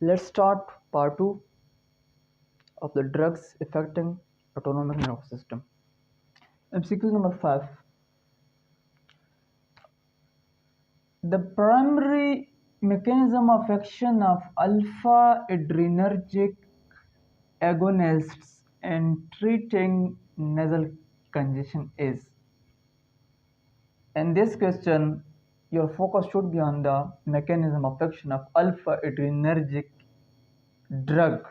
Let's start part 2 of the drugs affecting autonomic nervous system. MCQ number 5. The primary mechanism of action of alpha adrenergic agonists in treating nasal congestion is. In this question, your focus should be on the mechanism of action of alpha adrenergic drug,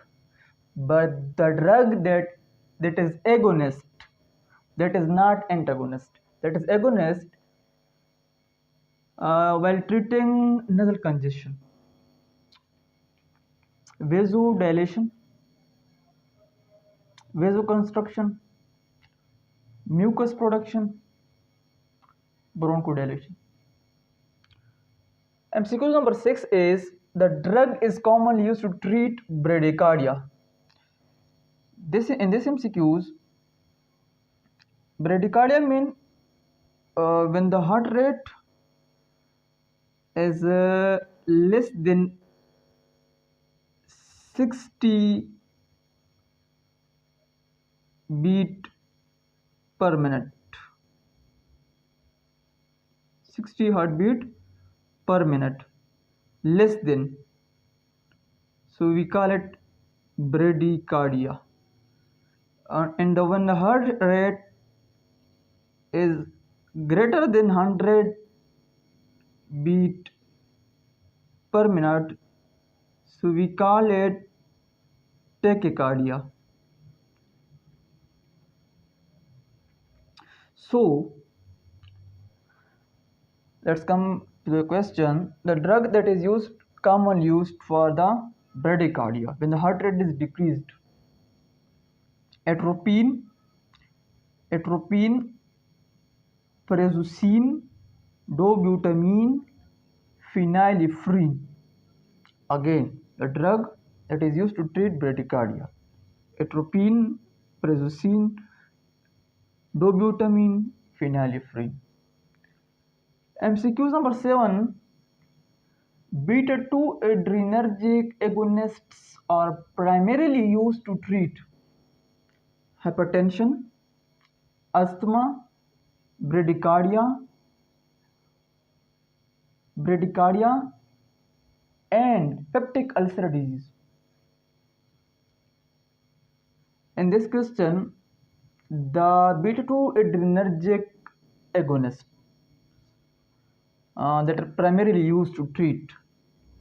but the drug that is agonist, that is not antagonist, that is agonist while treating nasal congestion: vasodilation, vasoconstriction, mucus production, bronchodilation. MCQ number 6 is the drug is commonly used to treat bradycardia. In this MCQs, bradycardia means when the heart rate is less than 60 beat per minute, 60 heartbeat per minute, less than, so we call it bradycardia. And when the heart rate is greater than 100 beat per minute, so we call it tachycardia. So let's come to the question. The drug that is commonly used for the bradycardia when the heart rate is decreased: atropine, prazosin, dobutamine, phenylephrine. Again, the drug that is used to treat bradycardia: atropine, prazosin, dobutamine, phenylephrine. MCQ number 7. Beta 2 adrenergic agonists are primarily used to treat hypertension, asthma, bradycardia, and peptic ulcer disease. In this question, the beta 2 adrenergic agonists that are primarily used to treat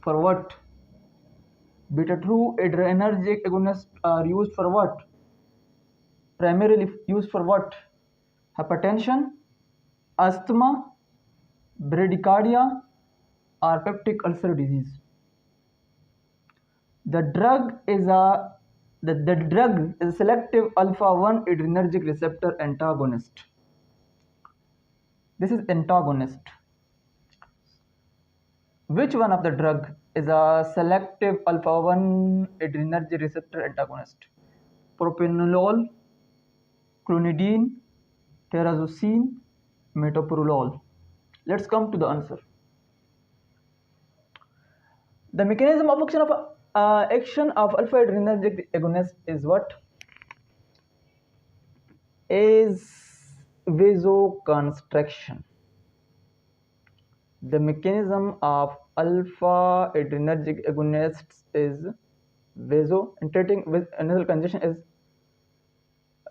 for what? Beta 2 adrenergic agonists are used for what? Primarily used for what? Hypertension, asthma, bradycardia, or peptic ulcer disease. The drug is a selective alpha-1 adrenergic receptor antagonist. This is antagonist. Which one of the drug is a selective alpha-1 adrenergic receptor antagonist? Propranolol, clonidine, terazosin, metoprolol. Let's come to the answer. The mechanism of action of alpha adrenergic agonist is what? Is vasoconstriction. The mechanism of alpha adrenergic agonists is in treating with nasal congestion is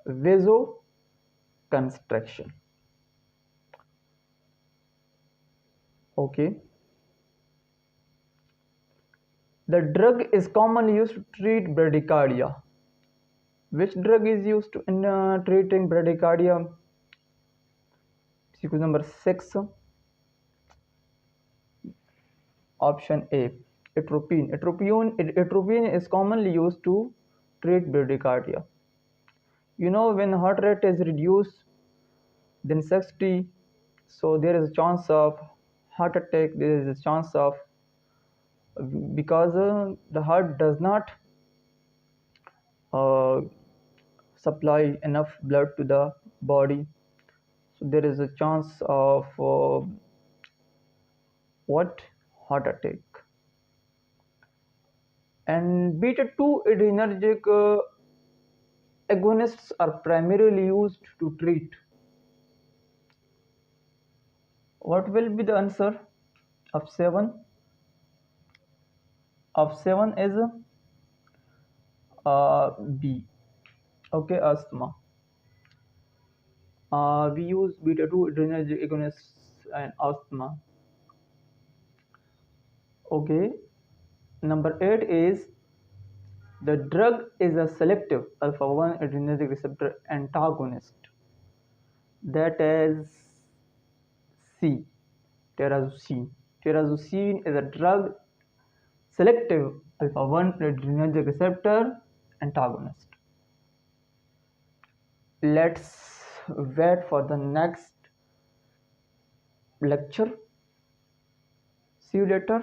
vasoconstriction. Okay. The drug is commonly used to treat bradycardia. Which drug is used in treating bradycardia? Sequence number 6. Option A, atropine. Atropine is commonly used to treat bradycardia. You know, when heart rate is reduced than 60, so there is a chance of heart attack. There is a chance of, because the heart does not supply enough blood to the body, so there is a chance of what? Heart attack. And beta 2 adrenergic agonists are primarily used to treat. What will be the answer of 7? Of 7 is B. Okay, asthma. We use beta 2 adrenergic agonists and asthma. Okay, number 8 is the drug is a selective alpha 1 adrenergic receptor antagonist. That is C. Terazosin. Terazosin is a drug selective alpha 1 adrenergic receptor antagonist. Let's wait for the next lecture. See you later.